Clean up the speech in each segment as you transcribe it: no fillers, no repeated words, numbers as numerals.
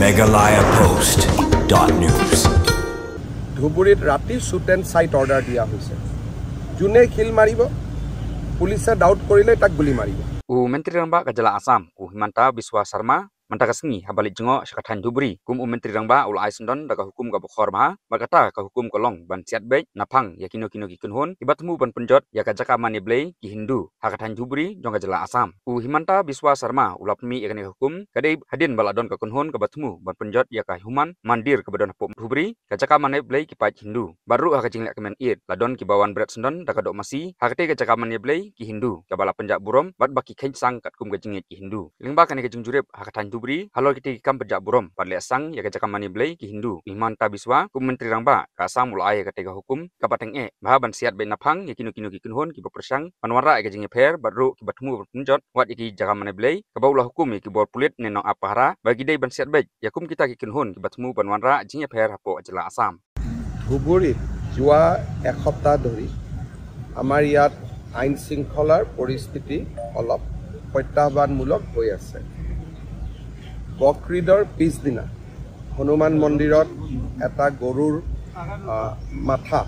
megalayapost.news ধুবুৰীত ৰাতি shoot and sight order দিয়া হৈছে যোনে খিল মাৰিব পুলিচে ডাউট কৰিলে তাক গুলি মাৰিব Menteri Rangba Kajala Asam Himanta Biswa Sarma Mantakasngi habalik jengo Syakatan Duburi kum Menteri Rangba ul Aisendon daga hukum ka bukhor maha berkata ka hukum kolong ban siat baik napang ya kino kikunhun ibatmu ban penjot ya kajaka mani blay ki Hindu Hakatan Duburi jong Kajala Asam Himanta Biswa Sarma ulapmi ya kani hukum kadai hadin baladon ka kunhun ka batmu ban penjot ya ka human mandir ka badon pom Duburi kajaka mani blay ki paj Hindu baru hakajing lek kemen id ladon ki bawan berat sendon daga dok masi hakate kajaka mani blay ki Hindu ka bala penjak burom bat baki khen sang kat kum gajingit ki Hindu lingba kani kajing jurep Hakatan Duburi halor kiti kam penjak burom padle sang ya kajaka mani blay ki Hindu Himanta Biswa kum Menteri Rangba ka asam ulai ka tega hukum ka pateng bahaban siat be napang ya kino ki kunhun ki bepersang panwara ka jinge pher baru ki batmu penjot wat iki jaga mani blay ka baula hukum ki bor pulit neno apahara bagi dei ban siat baik ya kum kita ki kunhun ki batmu panwara jinge pher hapo ajala asam ধুবুৰীত যোৱা এসপ্তাহ ধৰি আমাৰ ইয়াত আইন শৃংখলাৰ পৰিস্থিতি অলপ প্ৰত্যাহ্বানমূলক হৈ আছে বকৰিদৰ পিছদিনা হনুমান মন্দিৰত এটা গৰুৰ মাথা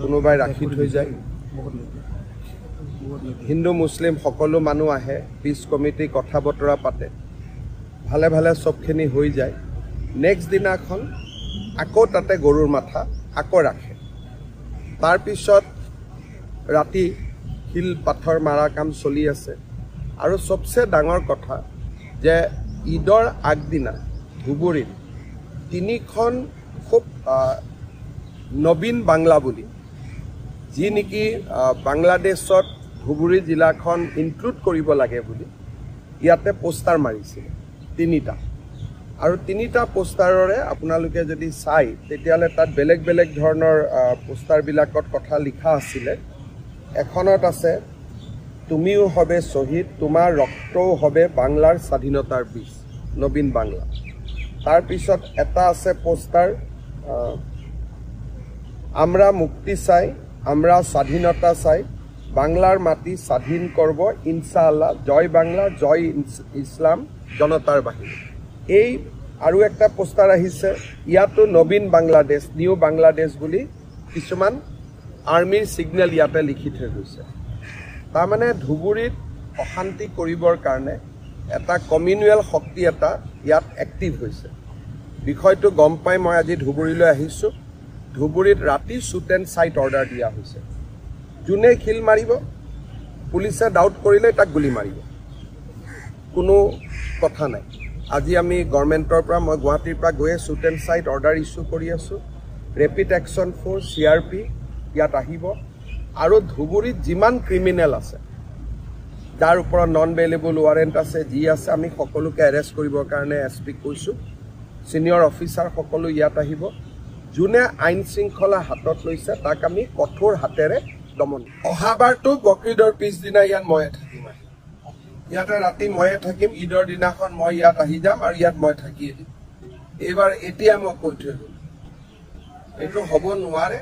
কোনোবাই ৰাখি থৈ যায় হিন্দু মুছলিম সকলো মানুহ আহে পিছ কমিটি কথা বতৰা পাতে ভালে ভালে সবখিনি হৈ যায় নেক্সট দিনাখন আকৌ তাতে গৰুৰ মাথা আকৌ ৰাখে তাৰ পিছত ৰাতি হিল পাথৰ মাৰা কাম চলি আছে আৰু সবচে ডাঙৰ কথা যে ঈদৰ আগদিনা ধুবুৰীত তিনিখন খুব নবীন বাংলা বুলি যি নেকি বাংলাদেশত ধুবুৰী জিলাখন ইনক্লুড কৰিব লাগে বুলি ইয়াতে পোষ্টাৰ মাৰিছিল তিনিটা আৰু তিনিটা পোষ্টাৰৰে আপোনালোকে যদি চাই তেতিয়ালে তাত বেলেগ বেলেগ ধৰণৰ পোষ্টাৰ বিলাকত কথা লিখা আছিল এখনত আছে তুমিও হবে শহীদ তোমাৰ ৰক্তও হবে বাংলাৰ স্বাধীনতাৰ বীজ নবীন বাংলা তাৰ পিছত এটা আছে পোষ্টাৰ আমৰা মুক্তি চাই আমৰা স্বাধীনতা চাই বাংলাৰ মাটি স্বাধীন কৰব ইনশাআল্লাহ জয় বাংলা জয় ইসলাম জনতাৰ বাহিনী এই আৰু একটা পোষ্টাৰ আহিছে ইয়াতো নবীন বাংলাদেশ নিউ বাংলাদেশ বুলি কিছুমান আৰ্মিৰ সিগনেল ইয়াতে লিখি থৈ গৈছে তাৰ মানে ধুবুৰীত অশান্তি কৰিবৰ কাৰণে এটা কমিউনেল শক্তি এটা ইয়াত এক্টিভ হৈছে বিষয়টো গম পাই মই আজি ধুবুৰীলৈ আহিছো ধুবুৰীত ৰাতি শুট এণ্ড চাইট অৰ্ডাৰ দিয়া হৈছে যোনে খিল মাৰিব পুলিচে ডাউট কৰিলে তাক গুলি মাৰিব কোনো কথা নাই আজি আমি গভৰ্ণমেণ্টৰ পৰা মই গুৱাহাটীৰ পৰা গৈ shoot and sight order issue কৰি আছো ৰেপিড একশ্যন ফ'ৰ্চ CRP ইয়াত আহিব আৰু ধুবুৰীত যিমান ক্ৰিমিনেল আছে যাৰ ওপৰত নন বেইলেবল ৱাৰেণ্ট আছে যি আছে আমি সকলোকে এৰেষ্ট কৰিবৰ কাৰণে SP কৈছো সিনিয়ৰ অফিচাৰ সকলো ইয়াত আহিব যোনে আইন শৃংখলা হাতত লৈছে তাক আমি কঠোৰ হাতেৰে দমন অহাবাৰটো বকৰিদৰ পিছদিনা ইয়াত মই থাকিম ইয়াতে ৰাতি মই থাকিম ঈদৰ দিনাখন মই ইয়াত আহি যাম আৰু ইয়াত মই থাকি দিম এবাৰ এতিয়া মই কৈ থৈ এইটো হ'ব নোৱাৰে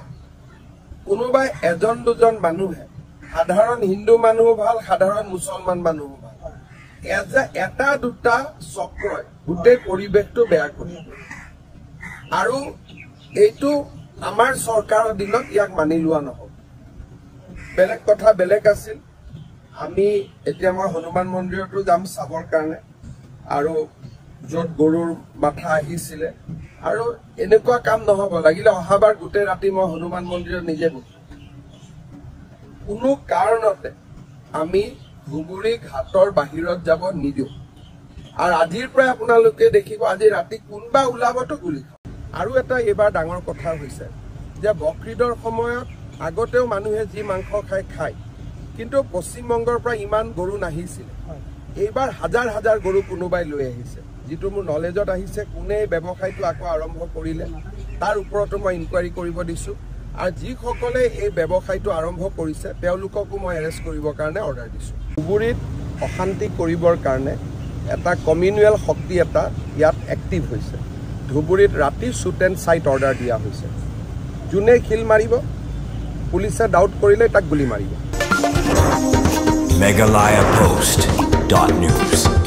কোনোবাই এজন দুজন মানুহে সাধাৰণ হিন্দু মানুহ ভাল সাধাৰণ মুছলমান মানুহ ভাল এটা দুটা চক্ৰই গোটেই পৰিৱেশটো বেয়া কৰি আৰু এইটো আমাৰ চৰকাৰৰ দিনত ইয়াক মানি লোৱা নহ'ব বেলেগ কথা বেলেগ আছিল আমি এতিয়া মই হনুমান মন্দিৰতো যাম চাবৰ কাৰণে আৰু য'ত গৰুৰ মাথা আহিছিলে আৰু এনেকুৱা কাম নহ'ব লাগিলে অহাবাৰ গোটেই ৰাতি মই হনুমান মন্দিৰত নিজে কোনো কাৰণতে আমি ধুবুৰী ঘাটৰ বাহিৰত যাব নিদিওঁ আৰু আজিৰ পৰা আপোনালোকে দেখিব আজি ৰাতি কোনবা ওলাবতো গুলি আৰু এটা এবাৰ ডাঙৰ কথা হৈছে যে বকৰিদৰ সময়ত আগতেও মানুহে যি মাংস খায় কিন্তু পশ্চিমবংগৰ পৰা ইমান গৰু নাহিছিল এইবাৰ হাজাৰ হাজাৰ গৰু কোনোবাই লৈ আহিছে যেটো মোৰ নলেজত আহিছে কোনে ব্যৱসায়টো আকৌ আৰম্ভ কৰিলে তাৰ ওপৰতো মই ইনকুৱাৰী কৰিব দিছো আৰু যিসকলে এই ব্যৱসায়টো আৰম্ভ কৰিছে তেওঁলোককো মই এৰেষ্ট কৰিবৰ কাৰণে অৰ্ডাৰ দিছো ধুবুৰীত অশান্তি কৰিবৰ কাৰণে এটা কমিউনেল শক্তি এটা ইয়াত এক্টিভ হৈছে ধুবুৰীত ৰাতি শুট এণ্ড চাইট অৰ্ডাৰ দিয়া হৈছে যোনে খিল মাৰিব পুলিচে ডাউট কৰিলে তাক গুলি মাৰিব megalayapost.news